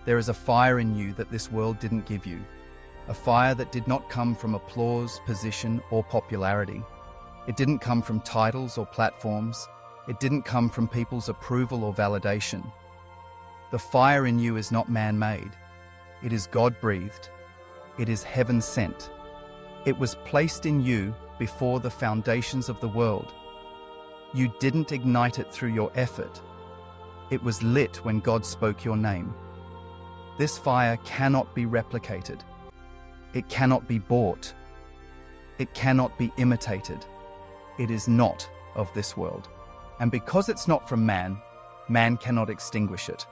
There is a fire in you that this world didn't give you. A fire that did not come from applause, position, or popularity. It didn't come from titles or platforms. It didn't come from people's approval or validation. The fire in you is not man-made. It is God-breathed. It is heaven-sent. It was placed in you before the foundations of the world. You didn't ignite it through your effort. It was lit when God spoke your name. This fire cannot be replicated. It cannot be bought. It cannot be imitated. It is not of this world. And because it's not from man, man cannot extinguish it.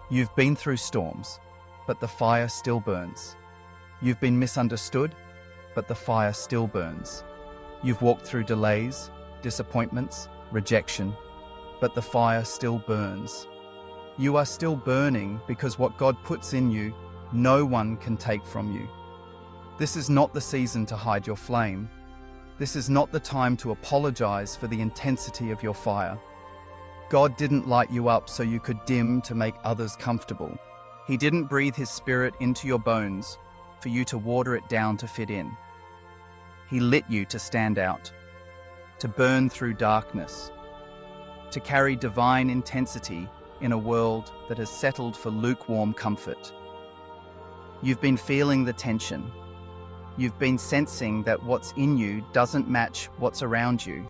You've been through storms, but the fire still burns. You've been misunderstood, but the fire still burns. You've walked through delays, disappointments, rejection, but the fire still burns. You are still burning because what God puts in you, no one can take from you. This is not the season to hide your flame. This is not the time to apologize for the intensity of your fire. God didn't light you up so you could dim to make others comfortable. He didn't breathe His Spirit into your bones for you to water it down to fit in. He lit you to stand out, to burn through darkness, to carry divine intensity in a world that has settled for lukewarm comfort. You've been feeling the tension. You've been sensing that what's in you doesn't match what's around you.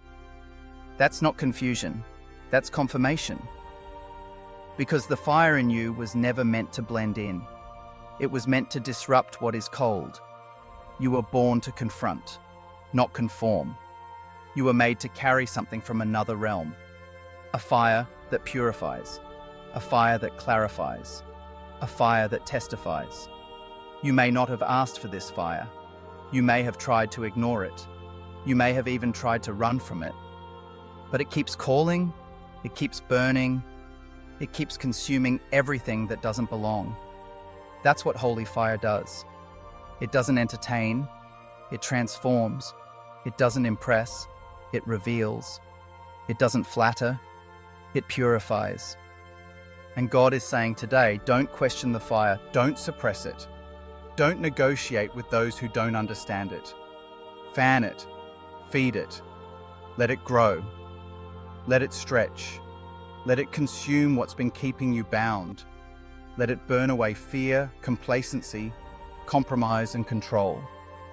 That's not confusion. That's confirmation. Because the fire in you was never meant to blend in. It was meant to disrupt what is cold. You were born to confront, not conform. You were made to carry something from another realm. A fire that purifies. A fire that clarifies. A fire that testifies. You may not have asked for this fire. You may have tried to ignore it. You may have even tried to run from it. But it keeps calling, it keeps burning, it keeps consuming everything that doesn't belong. That's what holy fire does. It doesn't entertain, it transforms, it doesn't impress, it reveals. It doesn't flatter, it purifies. And God is saying today, don't question the fire, don't suppress it. Don't negotiate with those who don't understand it. Fan it, feed it, let it grow, let it stretch, let it consume what's been keeping you bound. Let it burn away fear, complacency, compromise, and control.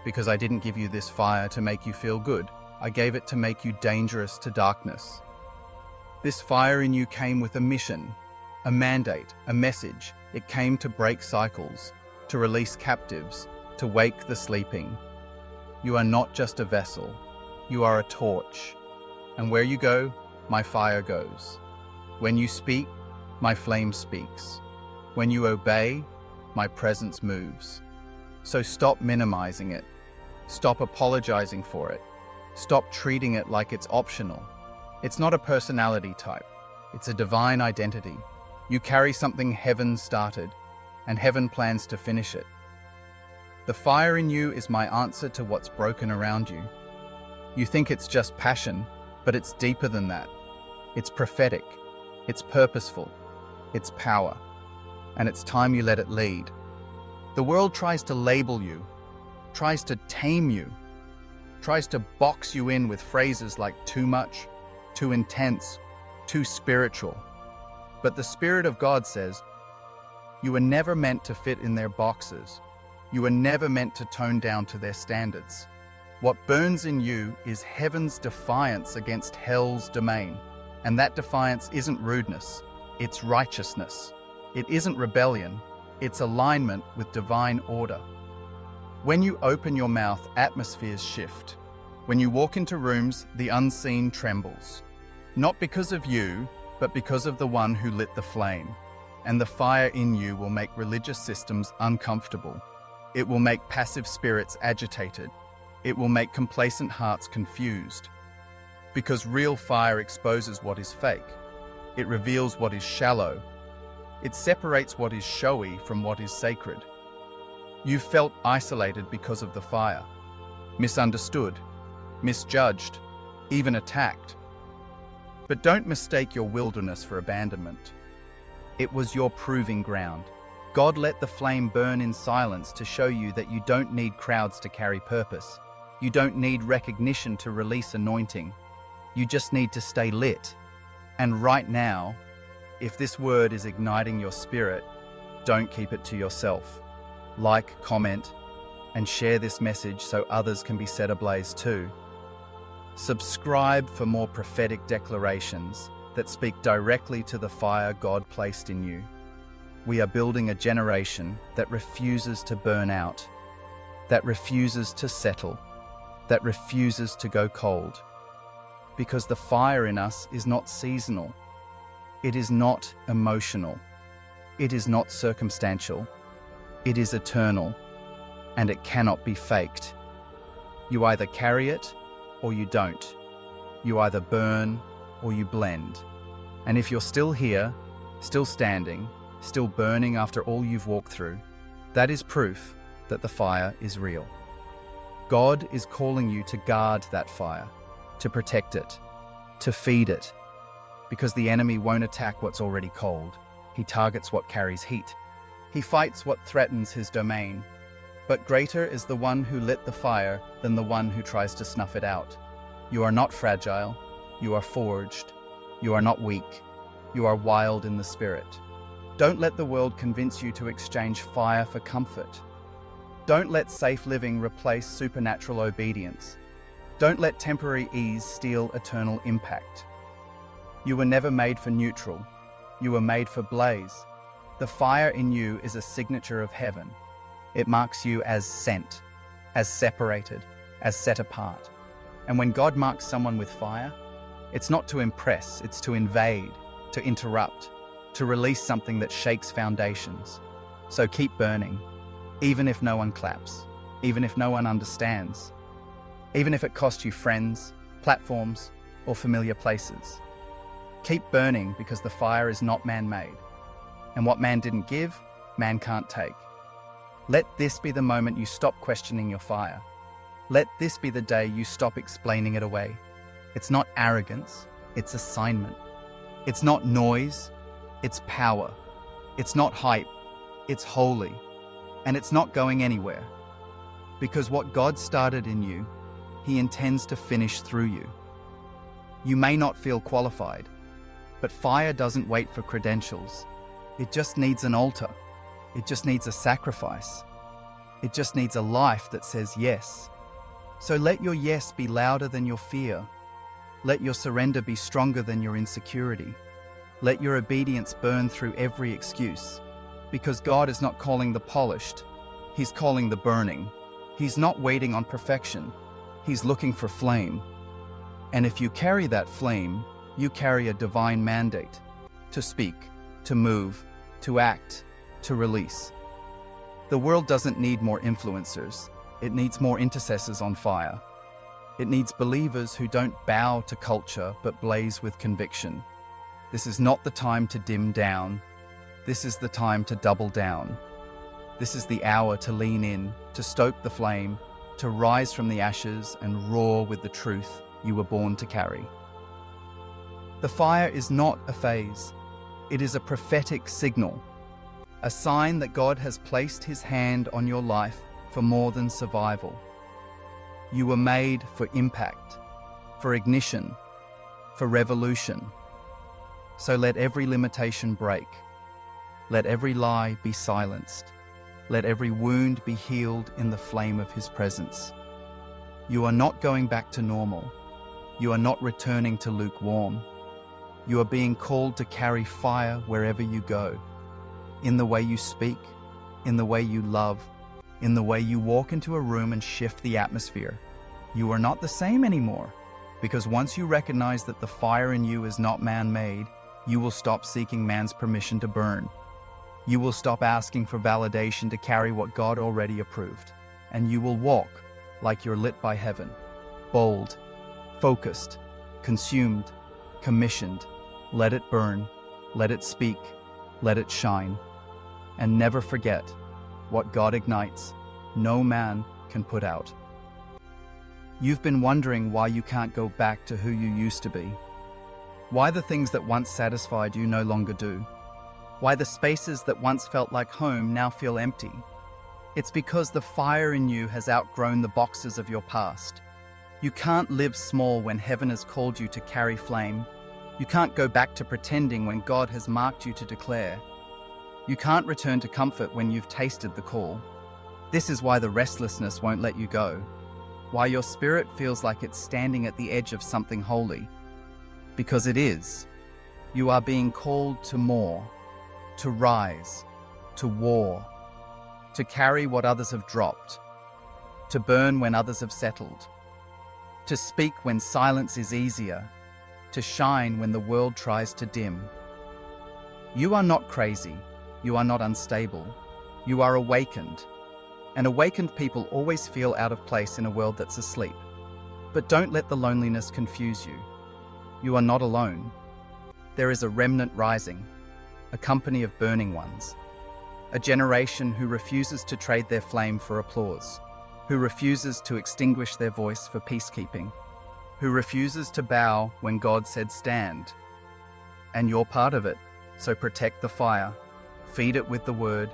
Because I didn't give you this fire to make you feel good. I gave it to make you dangerous to darkness. This fire in you came with a mission, a mandate, a message. It came to break cycles, to release captives, to wake the sleeping. You are not just a vessel. You are a torch. And where you go, my fire goes. When you speak, my flame speaks. When you obey, my presence moves. So stop minimizing it. Stop apologizing for it. Stop treating it like it's optional. It's not a personality type. It's a divine identity. You carry something heaven started, and heaven plans to finish it. The fire in you is my answer to what's broken around you. You think it's just passion, but it's deeper than that. It's prophetic. It's purposeful. It's power. And it's time you let it lead. The world tries to label you, tries to tame you, tries to box you in with phrases like too much, too intense, too spiritual. But the Spirit of God says, you were never meant to fit in their boxes. You were never meant to tone down to their standards. What burns in you is heaven's defiance against hell's domain. And that defiance isn't rudeness, it's righteousness. It isn't rebellion, it's alignment with divine order. When you open your mouth, atmospheres shift. When you walk into rooms, the unseen trembles. Not because of you, but because of the one who lit the flame. And the fire in you will make religious systems uncomfortable. It will make passive spirits agitated. It will make complacent hearts confused. Because real fire exposes what is fake. It reveals what is shallow. It separates what is showy from what is sacred. You felt isolated because of the fire, misunderstood, misjudged, even attacked. But don't mistake your wilderness for abandonment. It was your proving ground. God let the flame burn in silence to show you that you don't need crowds to carry purpose. You don't need recognition to release anointing. You just need to stay lit. And right now, if this word is igniting your spirit, don't keep it to yourself. Like, comment, and share this message so others can be set ablaze too. Subscribe for more prophetic declarations that speak directly to the fire God placed in you. We are building a generation that refuses to burn out, that refuses to settle, that refuses to go cold. Because the fire in us is not seasonal. It is not emotional. It is not circumstantial. It is eternal, and it cannot be faked. You either carry it or you don't. You either burn or you blend. And if you're still here, still standing, still burning after all you've walked through, that is proof that the fire is real. God is calling you to guard that fire, to protect it, to feed it, because the enemy won't attack what's already cold. He targets what carries heat. He fights what threatens his domain. But greater is the one who lit the fire than the one who tries to snuff it out. You are not fragile. You are forged. You are not weak. You are wild in the spirit. Don't let the world convince you to exchange fire for comfort. Don't let safe living replace supernatural obedience. Don't let temporary ease steal eternal impact. You were never made for neutral. You were made for blaze. The fire in you is a signature of heaven. It marks you as sent, as separated, as set apart. And when God marks someone with fire, it's not to impress, it's to invade, to interrupt, to release something that shakes foundations. So keep burning, even if no one claps, even if no one understands, even if it costs you friends, platforms, or familiar places. Keep burning because the fire is not man-made. And what man didn't give, man can't take. Let this be the moment you stop questioning your fire. Let this be the day you stop explaining it away. It's not arrogance, it's assignment. It's not noise, it's power. It's not hype, it's holy. And it's not going anywhere. Because what God started in you, He intends to finish through you. You may not feel qualified, but fire doesn't wait for credentials. It just needs an altar. It just needs a sacrifice. It just needs a life that says yes. So let your yes be louder than your fear. Let your surrender be stronger than your insecurity. Let your obedience burn through every excuse. Because God is not calling the polished, He's calling the burning. He's not waiting on perfection. He's looking for flame. And if you carry that flame, you carry a divine mandate to speak, to move, to act, to release. The world doesn't need more influencers. It needs more intercessors on fire. It needs believers who don't bow to culture but blaze with conviction. This is not the time to dim down. This is the time to double down. This is the hour to lean in, to stoke the flame, to rise from the ashes and roar with the truth you were born to carry. The fire is not a phase. It is a prophetic signal, a sign that God has placed His hand on your life for more than survival. You were made for impact, for ignition, for revolution. So let every limitation break. Let every lie be silenced. Let every wound be healed in the flame of His presence. You are not going back to normal. You are not returning to lukewarm. You are being called to carry fire wherever you go. In the way you speak, in the way you love, in the way you walk into a room and shift the atmosphere. You are not the same anymore, because once you recognize that the fire in you is not man-made, you will stop seeking man's permission to burn. You will stop asking for validation to carry what God already approved, and you will walk like you're lit by heaven, bold, focused, consumed, commissioned. Let it burn, let it speak, let it shine. And never forget, what God ignites, no man can put out. You've been wondering why you can't go back to who you used to be. Why the things that once satisfied you no longer do. Why the spaces that once felt like home now feel empty. It's because the fire in you has outgrown the boxes of your past. You can't live small when heaven has called you to carry flame. You can't go back to pretending when God has marked you to declare. You can't return to comfort when you've tasted the call. This is why the restlessness won't let you go. Why your spirit feels like it's standing at the edge of something holy. Because it is. You are being called to more, to rise, to war, to carry what others have dropped, to burn when others have settled, to speak when silence is easier, to shine when the world tries to dim. You are not crazy. You are not unstable. You are awakened. And awakened people always feel out of place in a world that's asleep. But don't let the loneliness confuse you. You are not alone. There is a remnant rising, a company of burning ones, a generation who refuses to trade their flame for applause, who refuses to extinguish their voice for peacekeeping, who refuses to bow when God said stand. And you're part of it, so protect the fire, feed it with the word,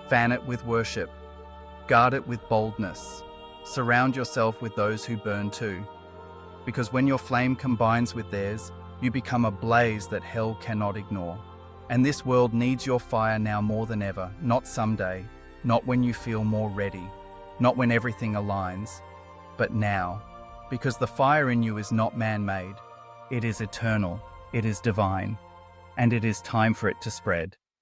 fan it with worship, guard it with boldness, surround yourself with those who burn too. Because when your flame combines with theirs, you become a blaze that hell cannot ignore. And this world needs your fire now more than ever, not someday, not when you feel more ready, not when everything aligns, but now. Because the fire in you is not man-made, it is eternal, it is divine, and it is time for it to spread.